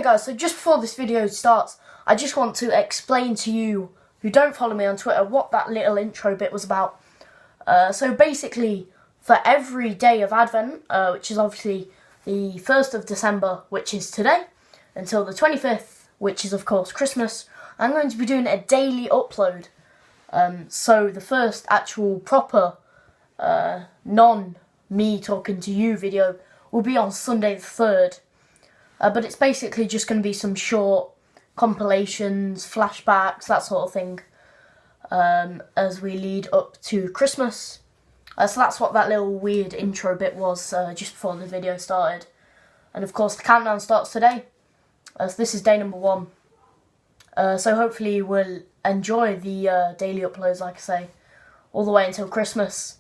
guys, so just before this video starts, I just want to explain to you who don't follow me on Twitter what that little intro bit was about. So basically, for every day of Advent, which is obviously the 1st of December, which is today, until the 25th, which is of course Christmas, I'm going to be doing a daily upload. So the first actual proper, non-me talking to you video will be on Sunday the 3rd. But it's basically just going to be some short compilations, flashbacks, that sort of thing, as we lead up to Christmas. So that's what that little weird intro bit was, just before the video started. And of course the countdown starts today, so this is day number 1. So hopefully you will enjoy the daily uploads, like I say, all the way until Christmas.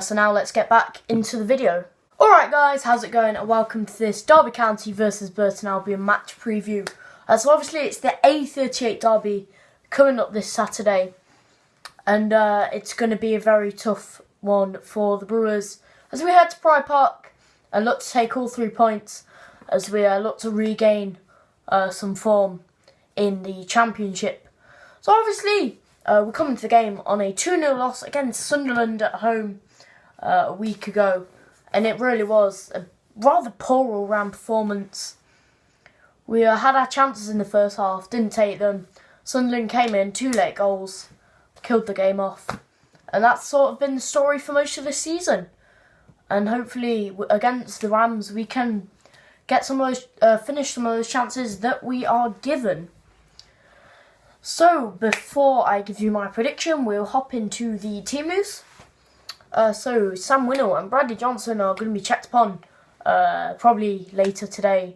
So now let's get back into the video. Alright guys, how's it going? And welcome to this Derby County versus Burton Albion match preview. So obviously it's the A38 derby coming up this Saturday. And it's going to be a very tough one for the Brewers as we head to Pride Park and look to take all 3 points as we look to regain some form in the championship. So obviously we're coming to the game on a 2-0 loss against Sunderland at home a week ago. And it really was a rather poor all-round performance. We had our chances in the first half, didn't take them. Sunderland came in, 2 late goals, killed the game off. And that's sort of been the story for most of this season. And hopefully against the Rams we can get some of those, finish some of those chances that we are given. So before I give you my prediction, we'll hop into the team news. So Sam Winnell and Bradley Johnson are going to be checked upon probably later today,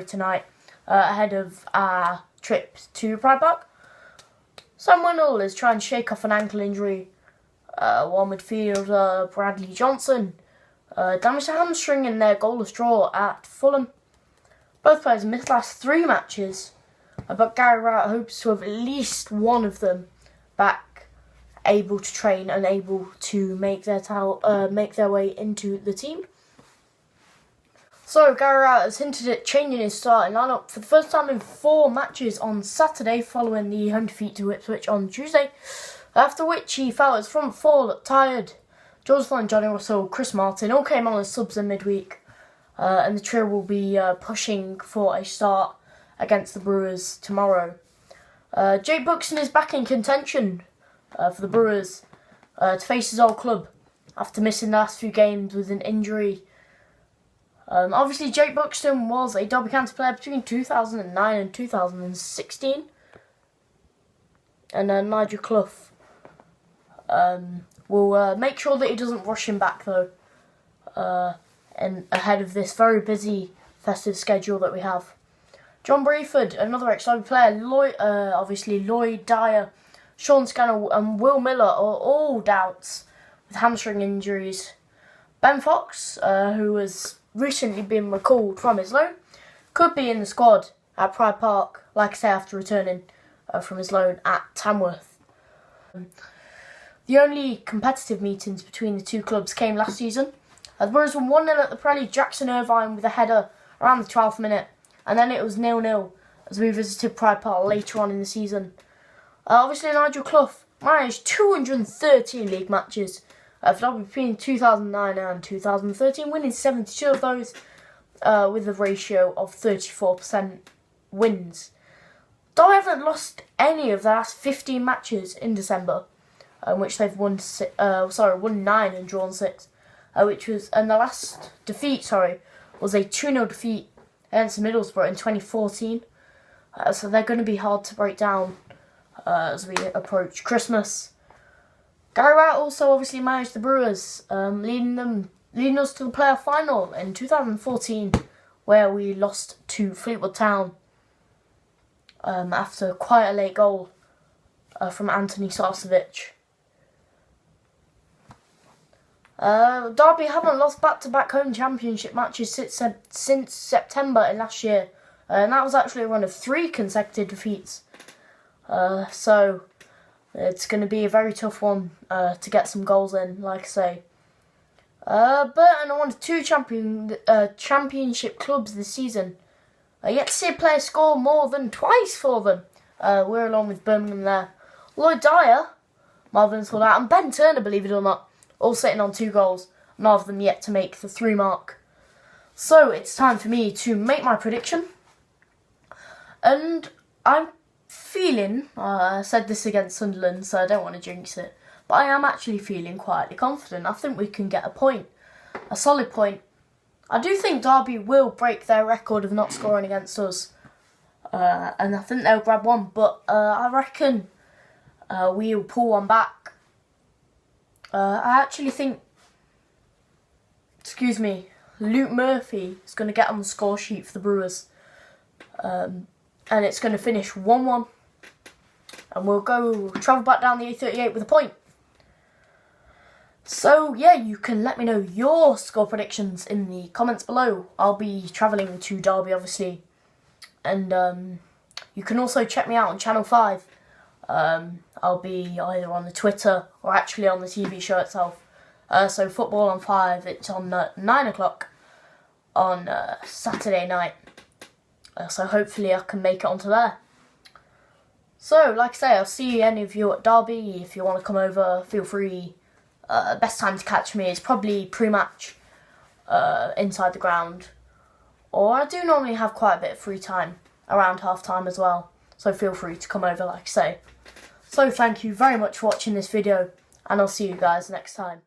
tonight, ahead of our trip to Pride Park. Sam Winnell is trying to shake off an ankle injury, while midfielder Bradley Johnson damaged a hamstring in their goalless draw at Fulham. Both players missed the last 3 matches, but Gary Rowett hopes to have at least one of them back, able to train and able to make their way into the team. So Gary Rowett has hinted at changing his starting lineup for the first time in 4 matches on Saturday, following the home defeat to Ipswich on Tuesday, after which he felt his front 4 looked tired. George Floyd, Johnny Russell, Chris Martin all came on as subs in midweek, and the trio will be pushing for a start against the Brewers tomorrow. Jake Buxton is back in contention for the Brewers to face his old club after missing the last few games with an injury. Obviously Jake Buxton was a Derby County player between 2009 and 2016, and Nigel Clough will make sure that he doesn't rush him back though, and ahead of this very busy festive schedule that we have. John Brayford, another exciting player, Lloyd Dyer, Sean Scannell and Will Miller are all doubts with hamstring injuries. Ben Fox, who has recently been recalled from his loan, could be in the squad at Pride Park, like I say, after returning from his loan at Tamworth. The only competitive meetings between the 2 clubs came last season. The Brewers won 1-0 at the Pirelli, Jackson Irvine with a header around the 12th minute, and then it was 0-0 as we visited Pride Park later on in the season. Obviously Nigel Clough managed 213 league matches for Derby between 2009 and 2013, winning 72 of those with a ratio of 34% wins. Derby haven't lost any of their last 15 matches in December, in which they've won 9 and drawn 6, and the last defeat was a 2-0 defeat against Middlesbrough in 2014. So they're going to be hard to break down as we approach Christmas. Gary Rowett also obviously managed the Brewers, leading us to the playoff final in 2014, where we lost to Fleetwood Town after quite a late goal from Anthony Sarcevic. Derby haven't lost back-to-back home championship matches since September in last year, and that was actually a run of 3 consecutive defeats. So it's going to be a very tough one to get some goals in, like I say. Burton are one of 2 championship clubs this season, Yet to see a player score more than twice for them. We're along with Birmingham there. Lloyd Dyer, Marvin scored out, and Ben Turner, believe it or not, all sitting on 2 goals. None of them yet to make the 3 mark. So it's time for me to make my prediction. And I'm feeling, I said this against Sunderland, so I don't want to jinx it, but I am actually feeling quietly confident. I think we can get a point, a solid point. I do think Derby will break their record of not scoring against us, and I think they'll grab one, but I reckon we'll pull one back. I actually think, Luke Murphy is going to get on the score sheet for the Brewers, and it's going to finish 1-1, and we'll travel back down the A38 with a point. So yeah, you can let me know your score predictions in the comments below. I'll be travelling to Derby, obviously, and you can also check me out on Channel 5. I'll be either on the Twitter or actually on the TV show itself. So Football on 5, it's on 9 o'clock on Saturday night. So hopefully I can make it onto there. So, like I say, I'll see any of you at Derby. If you want to come over, feel free. Best time to catch me is probably pre-match inside the ground. Or I do normally have quite a bit of free time around half-time as well. So feel free to come over, like I say. So thank you very much for watching this video, and I'll see you guys next time.